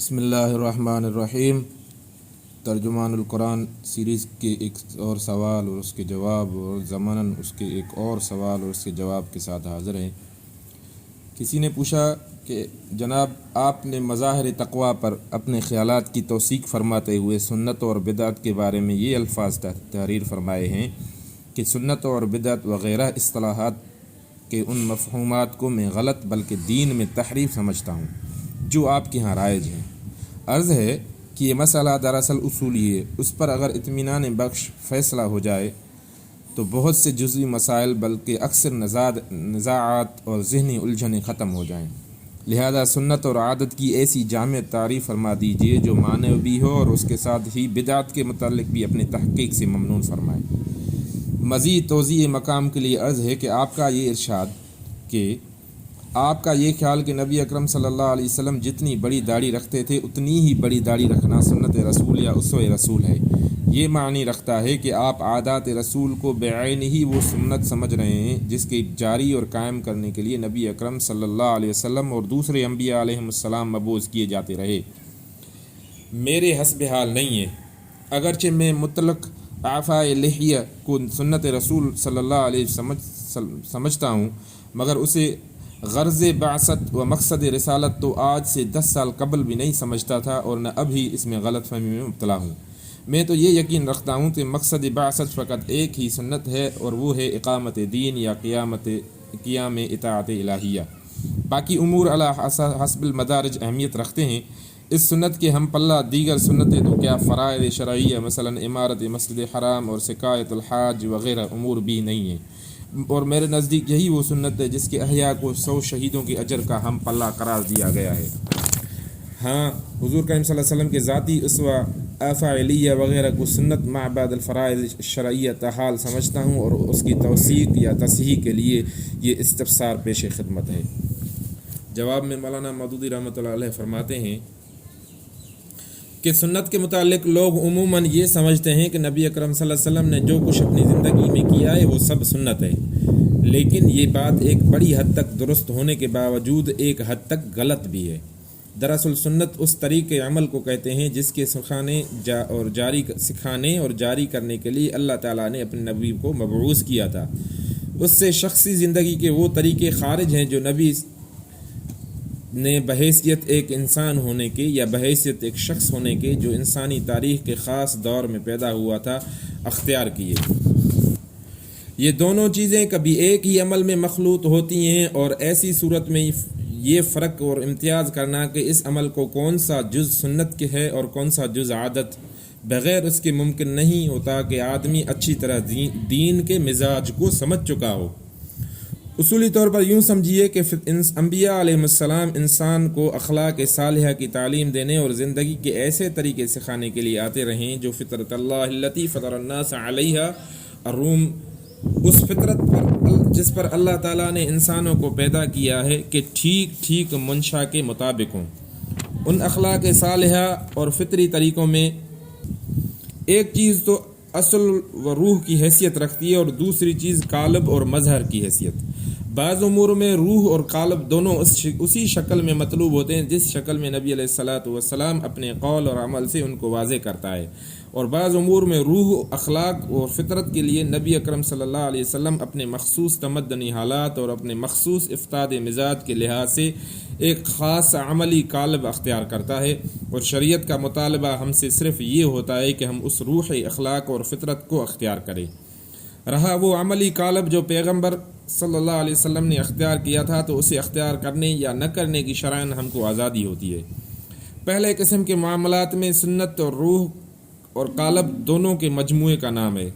بسم اللہ الرحمن الرحیم۔ ترجمان القرآن سیریز کے ایک اور سوال اور اس کے جواب، اور ضمناً اس کے ایک اور سوال اور اس کے جواب کے ساتھ حاضر ہیں۔ کسی نے پوچھا کہ جناب آپ نے مظاہر تقویٰ پر اپنے خیالات کی توثیق فرماتے ہوئے سنت اور بدعت کے بارے میں یہ الفاظ تحریر فرمائے ہیں کہ سنت اور بدعت وغیرہ اصطلاحات کے ان مفہومات کو میں غلط بلکہ دین میں تحریف سمجھتا ہوں جو آپ کے ہاں رائج ہیں۔ عرض ہے کہ یہ مسئلہ دراصل اصولی ہے، اس پر اگر اطمینان بخش فیصلہ ہو جائے تو بہت سے جزوی مسائل بلکہ اکثر نزاعات اور ذہنی الجھنیں ختم ہو جائیں۔ لہذا سنت اور عادت کی ایسی جامع تعریف فرما دیجیے جو معنی بھی ہو، اور اس کے ساتھ ہی بدعت کے متعلق بھی اپنی تحقیق سے ممنون فرمائے۔ مزید توضیح مقام کے لیے عرض ہے کہ آپ کا یہ ارشاد کہ آپ کا یہ خیال کہ نبی اکرم صلی اللہ علیہ وسلم جتنی بڑی داڑھی رکھتے تھے اتنی ہی بڑی داڑھی رکھنا سنت رسول یا اسوہ رسول ہے، یہ معنی رکھتا ہے کہ آپ عادات رسول کو بعین ہی وہ سنت سمجھ رہے ہیں جس کے جاری اور قائم کرنے کے لیے نبی اکرم صلی اللہ علیہ وسلم اور دوسرے انبیاء علیہم السلام مبعوث کیے جاتے رہے۔ میرے حسب حال نہیں ہے، اگرچہ میں مطلق اعفاء لحیہ کو سنت رسول صلی اللہ علیہ وسلم سمجھتا ہوں، مگر اسے غرض بعثت و مقصد رسالت تو آج سے 10 سال قبل بھی نہیں سمجھتا تھا، اور نہ ابھی اس میں غلط فہمی میں مبتلا ہوں۔ میں تو یہ یقین رکھتا ہوں کہ مقصد بعثت فقط ایک ہی سنت ہے، اور وہ ہے اقامت دین یا قیام اطاعت الہیہ۔ باقی امور علی حسب المدارج اہمیت رکھتے ہیں۔ اس سنت کے ہم پلہ دیگر سنتیں تو کیا فرائض شرعیہ مثلا عمارت مسجد حرام اور سقایت الحاج وغیرہ امور بھی نہیں ہیں، اور میرے نزدیک یہی وہ سنت ہے جس کے احیاء کو 100 شہیدوں کے اجر کا ہم پلہ قرار دیا گیا ہے۔ ہاں، حضور کریم صلی اللہ علیہ وسلم کے ذاتی اسوہ افعالیہ وغیرہ کو سنت مع بعد الفرائض شرعیہ تحال سمجھتا ہوں، اور اس کی توثیق یا تصحیح کے لیے یہ استفسار پیش خدمت ہے۔ جواب میں مولانا مودودی رحمۃ اللہ علیہ فرماتے ہیں کہ سنت کے متعلق لوگ عموماً یہ سمجھتے ہیں کہ نبی اکرم صلی اللہ علیہ وسلم نے جو کچھ اپنی زندگی میں کیا ہے وہ سب سنت ہے، لیکن یہ بات ایک بڑی حد تک درست ہونے کے باوجود ایک حد تک غلط بھی ہے۔ دراصل سنت اس طریقے عمل کو کہتے ہیں جس کے سکھانے اور جاری کرنے کے لیے اللہ تعالیٰ نے اپنے نبی کو مبعوث کیا تھا۔ اس سے شخصی زندگی کے وہ طریقے خارج ہیں جو نبی نے بحیثیت ایک انسان ہونے کے یا بحیثیت ایک شخص ہونے کے جو انسانی تاریخ کے خاص دور میں پیدا ہوا تھا اختیار کیے۔ یہ دونوں چیزیں کبھی ایک ہی عمل میں مخلوط ہوتی ہیں، اور ایسی صورت میں یہ فرق اور امتیاز کرنا کہ اس عمل کو کون سا جز سنت کے ہے اور کون سا جز عادت بغیر اس کے ممکن نہیں ہوتا کہ آدمی اچھی طرح دین کے مزاج کو سمجھ چکا ہو۔ اصولی طور پر یوں سمجھیے کہ انبیاء علیہ السلام انسان کو اخلاق صالحہ کی تعلیم دینے اور زندگی کے ایسے طریقے سکھانے کے لیے آتے رہیں جو فطرت اللہ التی فطر الناس علیہا الروم، اس فطرت پر جس پر اللہ تعالیٰ نے انسانوں کو پیدا کیا ہے کہ ٹھیک منشا کے مطابق ہوں۔ ان اخلاق صالحہ اور فطری طریقوں میں ایک چیز تو اصل و روح کی حیثیت رکھتی ہے، اور دوسری چیز قالب اور مظہر کی حیثیت۔ بعض امور میں روح اور قالب دونوں اسی شکل میں مطلوب ہوتے ہیں جس شکل میں نبی علیہ الصلاۃ والسلام اپنے قول اور عمل سے ان کو واضح کرتا ہے، اور بعض امور میں روح، اخلاق اور فطرت کے لیے نبی اکرم صلی اللہ علیہ وسلم اپنے مخصوص تمدنی حالات اور اپنے مخصوص افتاد مزاج کے لحاظ سے ایک خاص عملی قالب اختیار کرتا ہے، اور شریعت کا مطالبہ ہم سے صرف یہ ہوتا ہے کہ ہم اس روح، اخلاق اور فطرت کو اختیار کریں۔ رہا وہ عملی قالب جو پیغمبر صلی اللہ علیہ وسلم نے اختیار کیا تھا، تو اسے اختیار کرنے یا نہ کرنے کی شرعاً ہم کو آزادی ہوتی ہے۔ پہلے قسم کے معاملات میں سنت اور روح اور قالب دونوں کے مجموعے کا نام ہے۔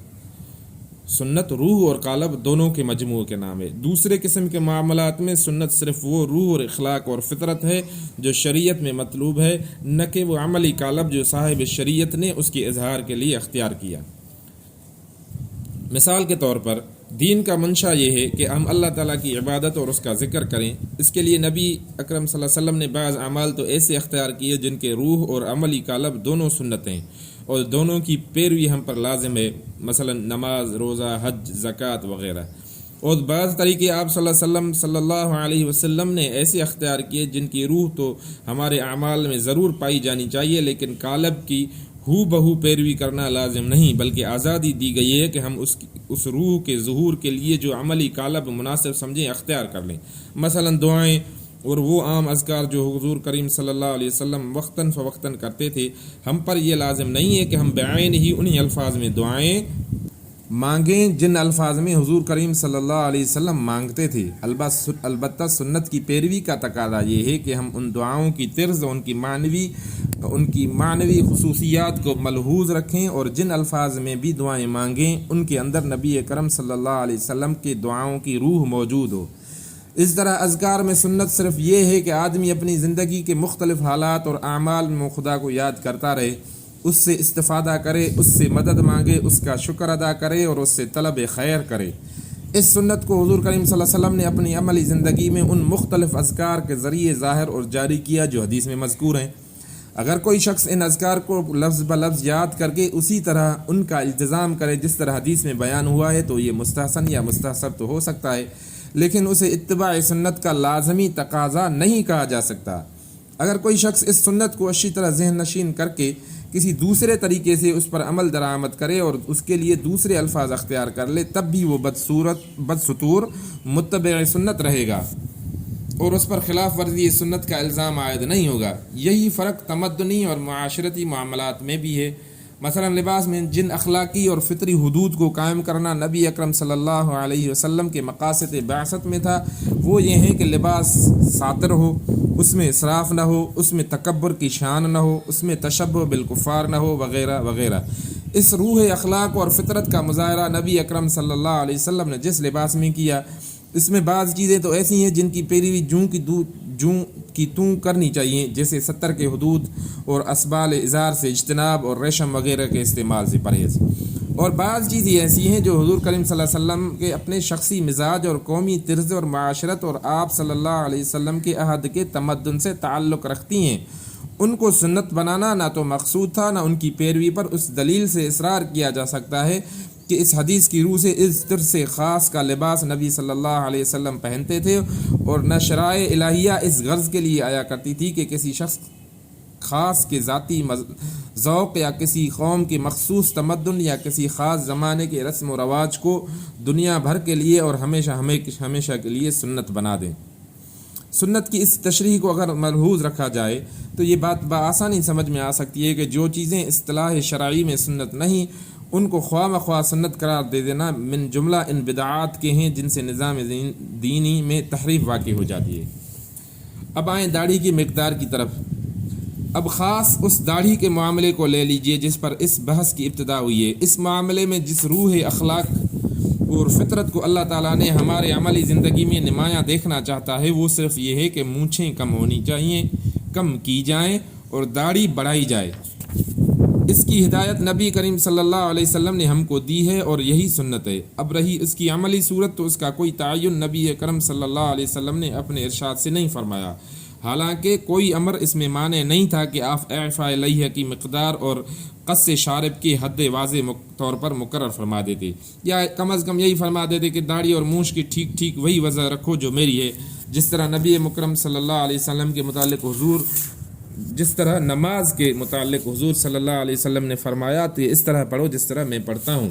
سنت، روح اور قالب دونوں کے مجموعے کے نام ہے۔ دوسرے قسم کے معاملات میں سنت صرف وہ روح اور اخلاق اور فطرت ہے جو شریعت میں مطلوب ہے، نہ کہ وہ عملی قالب جو صاحب شریعت نے اس کے اظہار کے لیے اختیار کیا۔ مثال کے طور پر دین کا منشا یہ ہے کہ ہم اللہ تعالیٰ کی عبادت اور اس کا ذکر کریں۔ اس کے لیے نبی اکرم صلی اللہ علیہ وسلم نے بعض اعمال تو ایسے اختیار کیے جن کے روح اور عملی قالب دونوں سنت ہیں، اور دونوں کی پیروی ہم پر لازم ہے، مثلا نماز، روزہ، حج، زکوٰۃ وغیرہ۔ اور بعض طریقے آپ صلی اللہ علیہ وسلم نے ایسے اختیار کیے جن کی روح تو ہمارے اعمال میں ضرور پائی جانی چاہیے، لیکن قالب کی ہو بہو پیروی کرنا لازم نہیں، بلکہ آزادی دی گئی ہے کہ ہم اس روح کے ظہور کے لیے جو عملی قالب مناسب سمجھیں اختیار کر لیں، مثلا دعائیں اور وہ عام اذکار جو حضور کریم صلی اللہ علیہ وسلم وقتاً فوقتاً کرتے تھے۔ ہم پر یہ لازم نہیں ہے کہ ہم بعین ہی انہی الفاظ میں دعائیں مانگیں جن الفاظ میں حضور کریم صلی اللہ علیہ وسلم مانگتے تھے، البتہ سنت کی پیروی کا تقاضا یہ ہے کہ ہم ان دعاؤں کی طرز اور ان کی معنوی خصوصیات کو ملحوظ رکھیں، اور جن الفاظ میں بھی دعائیں مانگیں ان کے اندر نبی اکرم صلی اللہ علیہ وسلم کے دعاؤں کی روح موجود ہو۔ اس طرح اذکار میں سنت صرف یہ ہے کہ آدمی اپنی زندگی کے مختلف حالات اور اعمال میں خدا کو یاد کرتا رہے، اس سے استفادہ کرے، اس سے مدد مانگے، اس کا شکر ادا کرے اور اس سے طلب خیر کرے۔ اس سنت کو حضور کریم صلی اللہ علیہ وسلم نے اپنی عملی زندگی میں ان مختلف اذکار کے ذریعے ظاہر اور جاری کیا جو حدیث میں مذکور ہیں۔ اگر کوئی شخص ان اذکار کو لفظ بلفظ یاد کر کے اسی طرح ان کا التزام کرے جس طرح حدیث میں بیان ہوا ہے تو یہ مستحسن یا مستحسب تو ہو سکتا ہے، لیکن اسے اتباع سنت کا لازمی تقاضا نہیں کہا جا سکتا۔ اگر کوئی شخص اس سنت کو اچھی طرح ذہن نشین کر کے کسی دوسرے طریقے سے اس پر عمل درآمد کرے اور اس کے لیے دوسرے الفاظ اختیار کر لے، تب بھی وہ بدستور متبع سنت رہے گا اور اس پر خلاف ورزی سنت کا الزام عائد نہیں ہوگا۔ یہی فرق تمدنی اور معاشرتی معاملات میں بھی ہے۔ مثلا لباس میں جن اخلاقی اور فطری حدود کو قائم کرنا نبی اکرم صلی اللہ علیہ وسلم کے مقاصد بعثت میں تھا، وہ یہ ہیں کہ لباس ساتر ہو، اس میں اسراف نہ ہو، اس میں تکبر کی شان نہ ہو، اس میں تشبہ بالکفار نہ ہو، وغیرہ وغیرہ۔ اس روح اخلاق اور فطرت کا مظاہرہ نبی اکرم صلی اللہ علیہ وسلم نے جس لباس میں کیا، اس میں بعض چیزیں تو ایسی ہیں جن کی پیروی جوں کی توں کرنی چاہیے، جیسے ستر کے حدود اور اسبال ازار سے اجتناب اور ریشم وغیرہ کے استعمال سے پرہیز، اور بعض چیزیں ایسی ہیں جو حضور کریم صلی اللہ علیہ وسلم کے اپنے شخصی مزاج اور قومی طرز اور معاشرت اور آپ صلی اللہ علیہ وسلم کے عہد کے تمدن سے تعلق رکھتی ہیں۔ ان کو سنت بنانا نہ تو مقصود تھا، نہ ان کی پیروی پر اس دلیل سے اصرار کیا جا سکتا ہے کہ اس حدیث کی روح سے اس طرز سے خاص کا لباس نبی صلی اللہ علیہ وسلم پہنتے تھے، اور نہ شرائع الہیہ اس غرض کے لیے آیا کرتی تھی کہ کسی شخص خاص کے ذاتی ذوق یا کسی قوم کے مخصوص تمدن یا کسی خاص زمانے کے رسم و رواج کو دنیا بھر کے لیے اور ہمیشہ کے لیے سنت بنا دیں۔ سنت کی اس تشریح کو اگر ملحوظ رکھا جائے تو یہ بات بآسانی سمجھ میں آ سکتی ہے کہ جو چیزیں اصطلاح شرعی میں سنت نہیں، ان کو خواہ مخواہ سنت قرار دے دینا من جملہ ان بدعات کے ہیں جن سے نظام دینی میں تحریف واقع ہو جاتی ہے۔ اب آئیں داڑھی کی مقدار کی طرف۔ اب خاص اس داڑھی کے معاملے کو لے لیجئے جس پر اس بحث کی ابتدا ہوئی ہے۔ اس معاملے میں جس روح اخلاق اور فطرت کو اللہ تعالیٰ نے ہمارے عملی زندگی میں نمایاں دیکھنا چاہتا ہے، وہ صرف یہ ہے کہ مونچھیں کم ہونی چاہیے، کم کی جائیں اور داڑھی بڑھائی جائے۔ اس کی ہدایت نبی کریم صلی اللہ علیہ وسلم نے ہم کو دی ہے اور یہی سنت ہے۔ اب رہی اس کی عملی صورت تو اس کا کوئی تعین نبی کریم صلی اللہ علیہ وسلم نے اپنے ارشاد سے نہیں فرمایا، حالانکہ کوئی امر اس میں مانع نہیں تھا کہ آپ اعفاء لحیہ کی مقدار اور قص شارب کی حد واضح طور پر مقرر فرما دیتے، یا کم از کم یہی فرما دیتے کہ داڑھی اور مونچھ کی ٹھیک وہی وضع رکھو جو میری ہے، جس طرح نبی مکرم صلی اللہ علیہ وسلم کے متعلق جس طرح نماز کے متعلق حضور صلی اللہ علیہ وسلم نے فرمایا تو اس طرح پڑھو جس طرح میں پڑھتا ہوں۔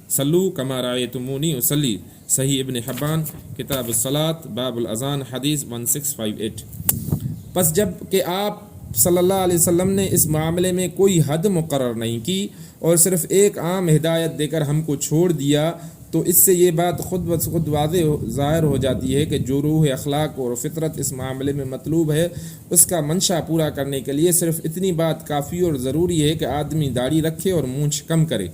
صلو کما رأیتمونی اصلی، صحیح ابن حبان کتاب الصلاۃ باب الاذان حدیث 1658۔ پس جب کہ آپ صلی اللہ علیہ وسلم نے اس معاملے میں کوئی حد مقرر نہیں کی اور صرف ایک عام ہدایت دے کر ہم کو چھوڑ دیا، تو اس سے یہ بات خود بخود واضح ظاہر ہو جاتی ہے کہ جو روح اخلاق اور فطرت اس معاملے میں مطلوب ہے، اس کا منشا پورا کرنے کے لیے صرف اتنی بات کافی اور ضروری ہے کہ آدمی داڑھی رکھے اور مونچھ کم کرے۔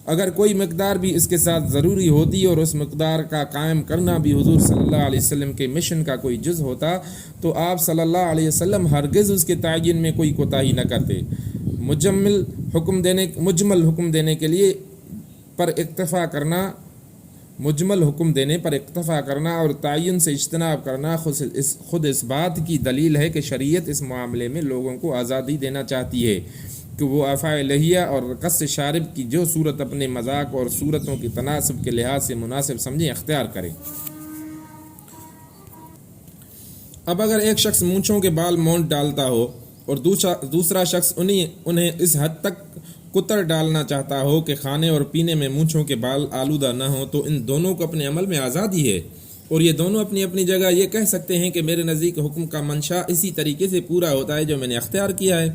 اگر کوئی مقدار بھی اس کے ساتھ ضروری ہوتی اور اس مقدار کا قائم کرنا بھی حضور صلی اللہ علیہ وسلم کے مشن کا کوئی جز ہوتا، تو آپ صلی اللہ علیہ وسلم ہرگز اس کے تعین میں کوئی کوتاہی نہ کرتے۔ مجمل حکم دینے کے لیے مجمل حکم دینے پر اکتفا کرنا اور تعین سے اجتناب کرنا خود اس بات کی دلیل ہے کہ شریعت اس معاملے میں لوگوں کو آزادی دینا چاہتی ہے۔ کہ وہ افعال لہیہ اور قص شارب کی جو صورت اپنے مذاق اور صورتوں کے تناسب کے لحاظ سے مناسب سمجھیں اختیار کریں۔ اب اگر ایک شخص مونچھوں کے بال مونٹ ڈالتا ہو اور دوسرا شخص انہیں اس حد تک کتر ڈالنا چاہتا ہو کہ کھانے اور پینے میں مونچھوں کے بال آلودہ نہ ہوں، تو ان دونوں کو اپنے عمل میں آزادی ہے، اور یہ دونوں اپنی اپنی جگہ یہ کہہ سکتے ہیں کہ میرے نزدیک حکم کا منشا اسی طریقے سے پورا ہوتا ہے جو میں نے اختیار کیا ہے،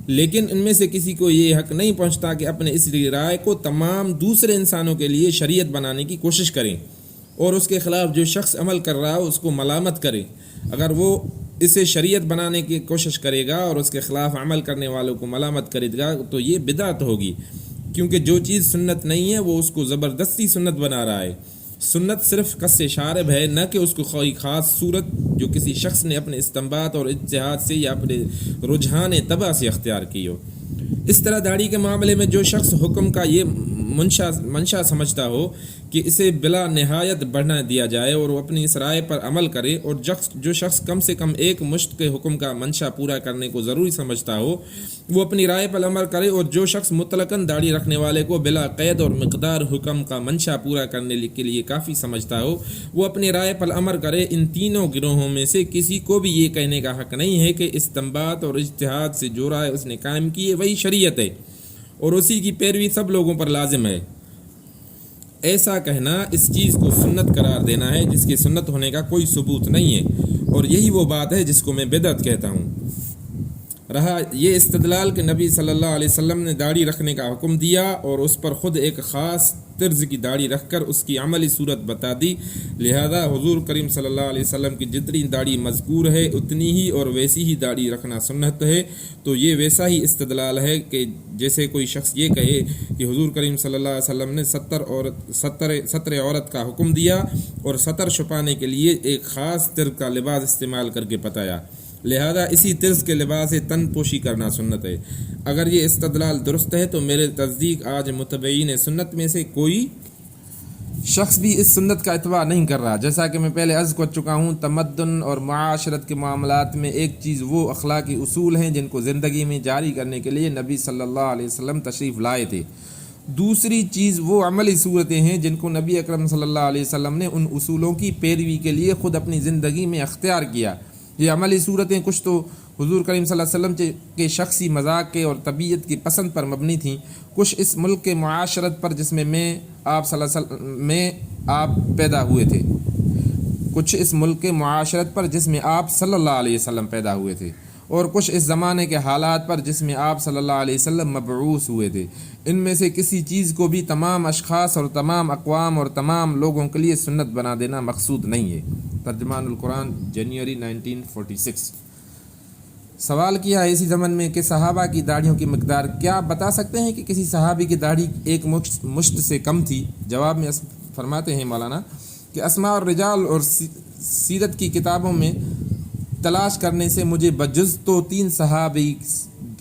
لیکن ان میں سے کسی کو یہ حق نہیں پہنچتا کہ اپنے اس رائے کو تمام دوسرے انسانوں کے لیے شریعت بنانے کی کوشش کریں اور اس کے خلاف جو شخص عمل کر رہا ہو اس کو ملامت کرے۔ اگر وہ اسے شریعت بنانے کی کوشش کرے گا اور اس کے خلاف عمل کرنے والوں کو ملامت کرے گا تو یہ بدعت ہوگی، کیونکہ جو چیز سنت نہیں ہے وہ اس کو زبردستی سنت بنا رہا ہے۔ سنت صرف قص شارب ہے، نہ کہ اس کو کوئی خاص صورت جو کسی شخص نے اپنے استنباط اور اجتہاد سے یا اپنے رجحان طبع سے اختیار کی ہو۔ اس طرح داڑھی کے معاملے میں جو شخص حکم کا یہ منشا سمجھتا ہو کہ اسے بلا نہایت بڑھنا دیا جائے اور وہ اپنی اس رائے پر عمل کرے، اور جو شخص کم سے کم ایک مشت کے حکم کا منشا پورا کرنے کو ضروری سمجھتا ہو وہ اپنی رائے پر عمل کرے، اور جو شخص مطلقاً داڑھی رکھنے والے کو بلا قید اور مقدار حکم کا منشا پورا کرنے کے لیے کافی سمجھتا ہو وہ اپنی رائے پر عمل کرے۔ ان تینوں گروہوں میں سے کسی کو بھی یہ کہنے کا حق نہیں ہے کہ استنباط اور اجتہاد سے جو رائے اس نے قائم کی ہے وہی شریعت ہے اور اسی کی پیروی سب لوگوں پر لازم ہے۔ ایسا کہنا اس چیز کو سنت قرار دینا ہے جس کے سنت ہونے کا کوئی ثبوت نہیں ہے، اور یہی وہ بات ہے جس کو میں بدعت کہتا ہوں۔ رہا یہ استدلال کہ نبی صلی اللہ علیہ وسلم نے داڑھی رکھنے کا حکم دیا اور اس پر خود ایک خاص طرز کی داڑھی رکھ کر اس کی عملی صورت بتا دی، لہذا حضور کریم صلی اللہ علیہ وسلم کی جتنی داڑھی مذکور ہے اتنی ہی اور ویسی ہی داڑھی رکھنا سنت ہے، تو یہ ویسا ہی استدلال ہے کہ جیسے کوئی شخص یہ کہے کہ حضور کریم صلی اللہ علیہ وسلم نے ستر عورت کا حکم دیا اور ستر چھپانے کے لیے ایک خاص طرز کا لباس استعمال کر کے بتایا، لہذا اسی طرز کے لباس سے تن پوشی کرنا سنت ہے۔ اگر یہ استدلال درست ہے تو میرے نزدیک آج متبعین سنت میں سے کوئی شخص بھی اس سنت کا اتباع نہیں کر رہا۔ جیسا کہ میں پہلے عرض کر چکا ہوں، تمدن اور معاشرت کے معاملات میں ایک چیز وہ اخلاقی اصول ہیں جن کو زندگی میں جاری کرنے کے لیے نبی صلی اللہ علیہ وسلم تشریف لائے تھے، دوسری چیز وہ عملی صورتیں ہیں جن کو نبی اکرم صلی اللہ علیہ وسلم نے ان اصولوں کی پیروی کے لیے خود اپنی زندگی میں اختیار کیا۔ یہ عملی صورتیں کچھ تو حضور کریم صلی اللہ علیہ وسلم کے شخصی مذاق کے اور طبیعت کی پسند پر مبنی تھیں، کچھ اس ملک کے معاشرت پر جس میں آپ صلی اللہ علیہ وسلم میں آپ پیدا ہوئے تھے، کچھ اس ملک کے معاشرت پر جس میں آپ صلی اللہ علیہ وسلم پیدا ہوئے تھے، اور کچھ اس زمانے کے حالات پر جس میں آپ صلی اللہ علیہ وسلم مبعوث ہوئے تھے۔ ان میں سے کسی چیز کو بھی تمام اشخاص اور تمام اقوام اور تمام لوگوں کے لیے سنت بنا دینا مقصود نہیں ہے۔ ترجمان القرآن جنوری 1946۔ سوال کیا ہے اسی زمن میں کہ صحابہ کی داڑھیوں کی مقدار کیا بتا سکتے ہیں کہ کسی صحابی کی داڑھی ایک مشت سے کم تھی؟ جواب میں فرماتے ہیں مولانا کہ اسماء الرجال اور سیرت کی کتابوں میں تلاش کرنے سے مجھے بجز تو 3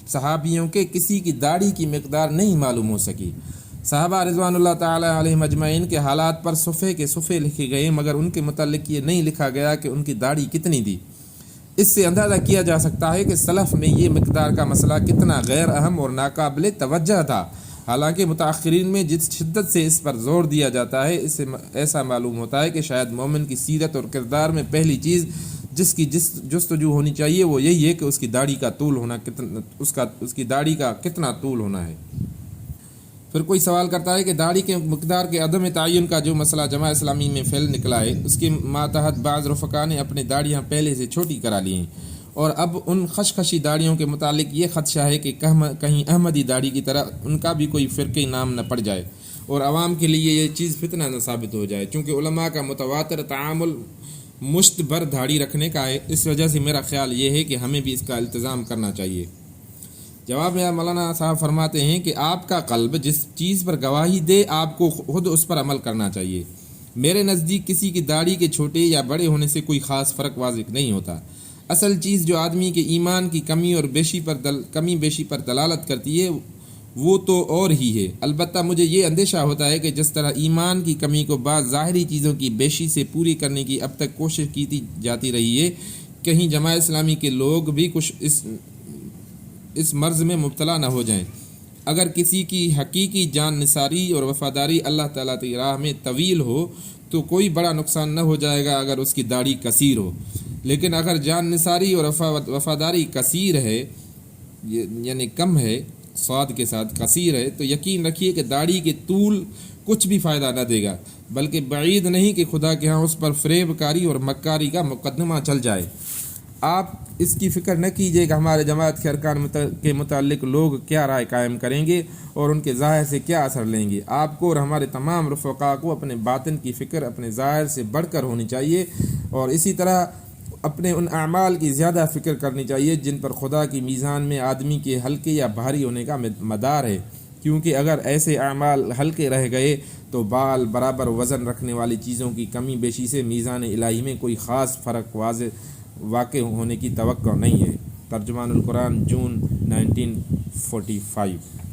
صحابیوں کے کسی کی داڑھی کی مقدار نہیں معلوم ہو سکی۔ صحابہ رضوان اللہ تعالی علیہم اجمعین کے حالات پر صفحے کے صفحے لکھے گئے، مگر ان کے متعلق یہ نہیں لکھا گیا کہ ان کی داڑھی کتنی تھی۔ اس سے اندازہ کیا جا سکتا ہے کہ سلف میں یہ مقدار کا مسئلہ کتنا غیر اہم اور ناقابل توجہ تھا، حالانکہ متاخرین میں جس شدت سے اس پر زور دیا جاتا ہے اس سے ایسا معلوم ہوتا ہے کہ شاید مومن کی سیرت اور کردار میں پہلی چیز جس کی جستجو ہونی چاہیے وہ یہی ہے کہ اس کی داڑھی کا طول ہونا اس کی داڑھی کا کتنا طول ہونا ہے۔ پھر کوئی سوال کرتا ہے کہ داڑھی کے مقدار کے عدم تعین کا جو مسئلہ جماعت اسلامی میں پھیل نکلا ہے، اس کے ماتحت بعض رفقا نے اپنی داڑھیاں پہلے سے چھوٹی کرا لی ہیں، اور اب ان خشخشی داڑھیوں کے متعلق یہ خدشہ ہے کہ کہیں احمدی داڑھی کی طرح ان کا بھی کوئی فرقی نام نہ پڑ جائے اور عوام کے لیے یہ چیز فتنہ نہ ثابت ہو جائے، چونکہ علماء کا متواتر تعامل مشت بھر داڑھی رکھنے کا ہے۔ اس وجہ سے میرا خیال یہ ہے کہ ہمیں بھی اس کا التزام کرنا چاہیے۔ جواب میں مولانا صاحب فرماتے ہیں کہ آپ کا قلب جس چیز پر گواہی دے آپ کو خود اس پر عمل کرنا چاہیے۔ میرے نزدیک کسی کی داڑھی کے چھوٹے یا بڑے ہونے سے کوئی خاص فرق واضح نہیں ہوتا۔ اصل چیز جو آدمی کے ایمان کی کمی اور کمی بیشی پر دلالت کرتی ہے وہ تو اور ہی ہے۔ البتہ مجھے یہ اندیشہ ہوتا ہے کہ جس طرح ایمان کی کمی کو بعض ظاہری چیزوں کی بیشی سے پوری کرنے کی اب تک کوشش کی جاتی رہی ہے، کہیں جماعت اسلامی کے لوگ بھی کچھ اس مرض میں مبتلا نہ ہو جائیں۔ اگر کسی کی حقیقی جان نثاری اور وفاداری اللہ تعالیٰ کی راہ میں طویل ہو تو کوئی بڑا نقصان نہ ہو جائے گا اگر اس کی داڑھی قصیر ہو، لیکن اگر جان نثاری اور وفاداری قصیر ہے، یعنی کم ہے، صاد کے ساتھ قصیر ہے، تو یقین رکھیے کہ داڑھی کے طول کچھ بھی فائدہ نہ دے گا، بلکہ بعید نہیں کہ خدا کے ہاں اس پر فریب کاری اور مکاری کا مقدمہ چل جائے۔ آپ اس کی فکر نہ کیجیے کہ ہمارے جماعت کے ارکان کے متعلق لوگ کیا رائے قائم کریں گے اور ان کے ظاہر سے کیا اثر لیں گے۔ آپ کو اور ہمارے تمام رفقاء کو اپنے باطن کی فکر اپنے ظاہر سے بڑھ کر ہونی چاہیے، اور اسی طرح اپنے ان اعمال کی زیادہ فکر کرنی چاہیے جن پر خدا کی میزان میں آدمی کے ہلکے یا بھاری ہونے کا مدار ہے، کیونکہ اگر ایسے اعمال ہلکے رہ گئے تو بال برابر وزن رکھنے والی چیزوں کی کمی بیشی سے میزان الہی میں کوئی خاص فرق واقع ہونے کی توقع نہیں ہے۔ ترجمان القرآن، جون 1945۔